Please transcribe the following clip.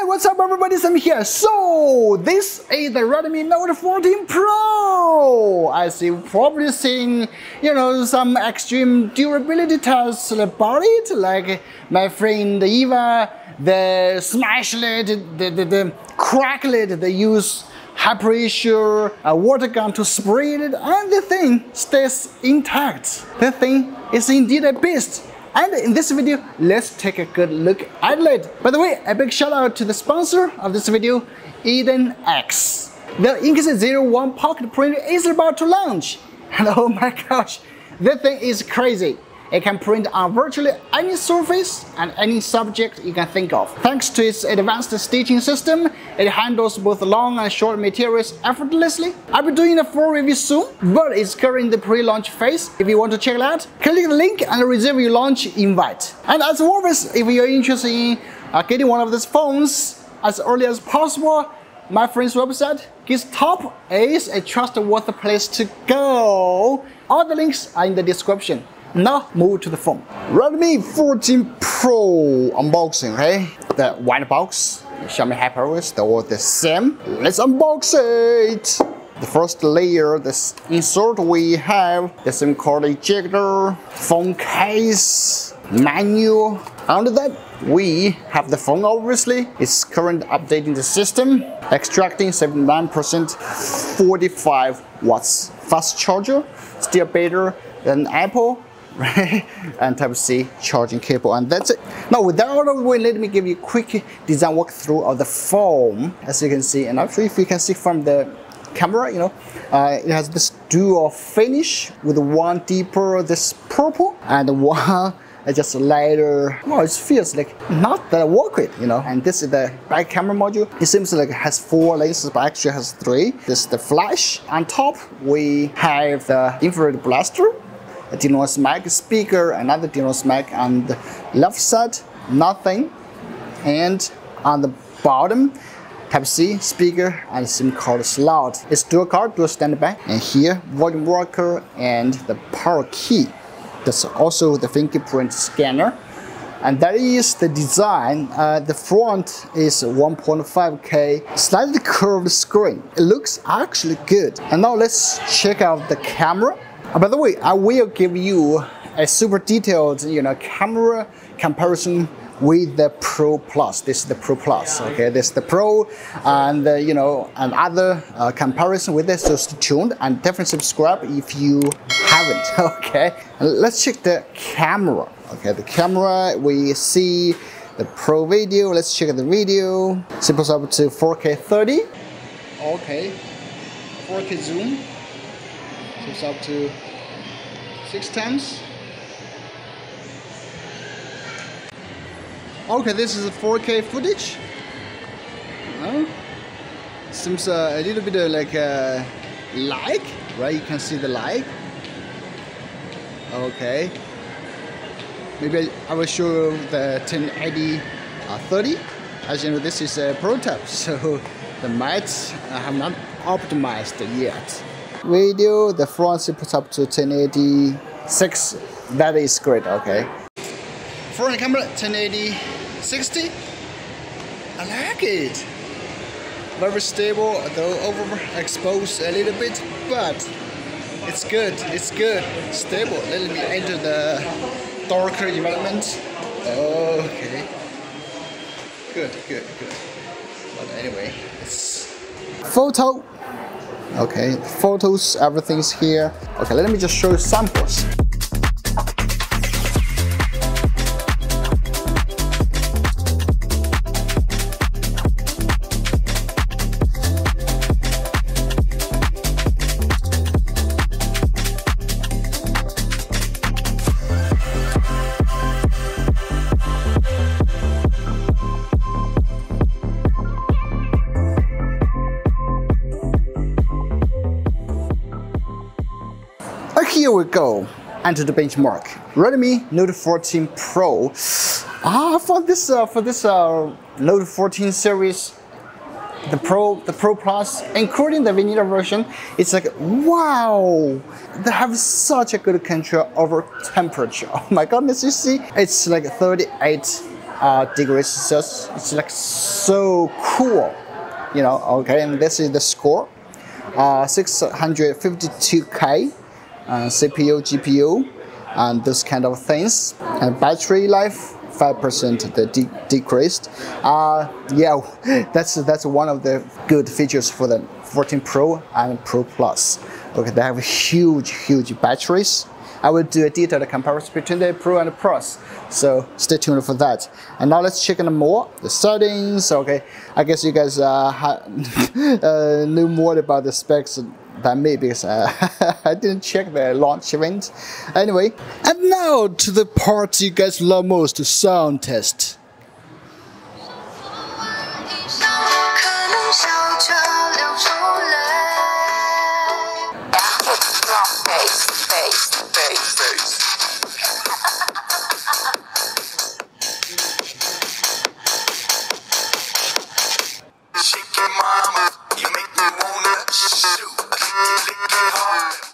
what's up everybody, Sami here. So this is the Redmi Note 14 Pro. As you've probably seen, some extreme durability tests about it, like my friend Eva, they smashed it, they cracked it, they use high pressure water gun to spray it, and the thing stays intact. The thing is indeed a beast. And in this video, let's take a good look at it. By the way, a big shout out to the sponsor of this video, Eden X. The Ink 01 pocket printer is about to launch. And oh my gosh, that thing is crazy. It can print on virtually any surface and any subject you can think of. Thanks to its advanced stitching system, it handles both long and short materials effortlessly. I'll be doing a full review soon, but it's currently in the pre-launch phase. If you want to check it out, click the link and reserve your launch invite. And as always, if you're interested in getting one of these phones as early as possible, my friend's website, GizTop, is a trustworthy place to go. All the links are in the description. Now move to the phone. Redmi 14 Pro unboxing, okay? The white box, Sami Hyperware, they're all the same. Let's unbox it. The first layer, this insert, we have the SIM card ejector, phone case, manual. Under that, we have the phone, obviously. It's currently updating the system, extracting 79%, 45 watts fast charger, still better than Apple. Right? And Type-C charging cable, and that's it. Now without further ado, let me give you a quick design walkthrough of the phone. As you can see, and actually if you can see from the camera, it has this dual finish with one deeper, this purple, and one just lighter. Well, it feels like not that work with, And this is the back camera module. It seems like it has 4 lenses, but actually has 3. This is the flash. On top, we have the infrared blaster, a Dynamic mic speaker, another Dynamic mic on the left side, nothing. And on the bottom, Type-C speaker and SIM card slot. It's dual card, dual standby. And here, volume rocker and the power key. That's also the fingerprint scanner. And that is the design. The front is 1.5K, slightly curved screen. It looks actually good. And now let's check out the camera. By the way, I will give you a super detailed, camera comparison with the Pro Plus. This is the Pro Plus, okay? This is the Pro, and and other comparison with this. So stay tuned and definitely subscribe if you haven't, okay? And let's check the camera. Okay, the camera, we see the Pro video. Let's check the video. Simples up to 4K 30. Okay, 4K zoom. It's up to 6 times. Okay, this is a 4K footage. Seems a little bit like a light, right? You can see the light. Okay. Maybe I will show you the 1080 30. As you know, this is a prototype, so the mics have not optimized yet. Video, the front puts up to 1080-6. That is great, okay. Front camera 1080-60. I like it. Very stable, though overexposed a little bit, but it's good. It's good. Stable. Let me enter the darker environment. Okay. Good. But anyway, it's photo. Okay, photos, everything's here. Okay, let me just show you samples. Here we go, Antutu Benchmark, Redmi Note 14 Pro. For this Note 14 series, the Pro Plus, including the vanilla version, it's like, wow, they have such a good control over temperature. Oh my goodness, you see, it's like 38 degrees Celsius. It's like so cool, you know. Okay, and this is the score. 652K, CPU, GPU, and those kind of things. And battery life, 5% decreased. Yeah, that's one of the good features for the 14 Pro and Pro Plus. Okay, they have huge batteries. I will do a detailed comparison between the Pro and the Plus, so stay tuned for that. And now let's check in more the settings. Okay, I guess you guys know more about the specs than me because I didn't check the launch event. Anyway, and now to the part you guys love most, the sound test. Shake your mama, you make me wanna shoot. Lick it hard.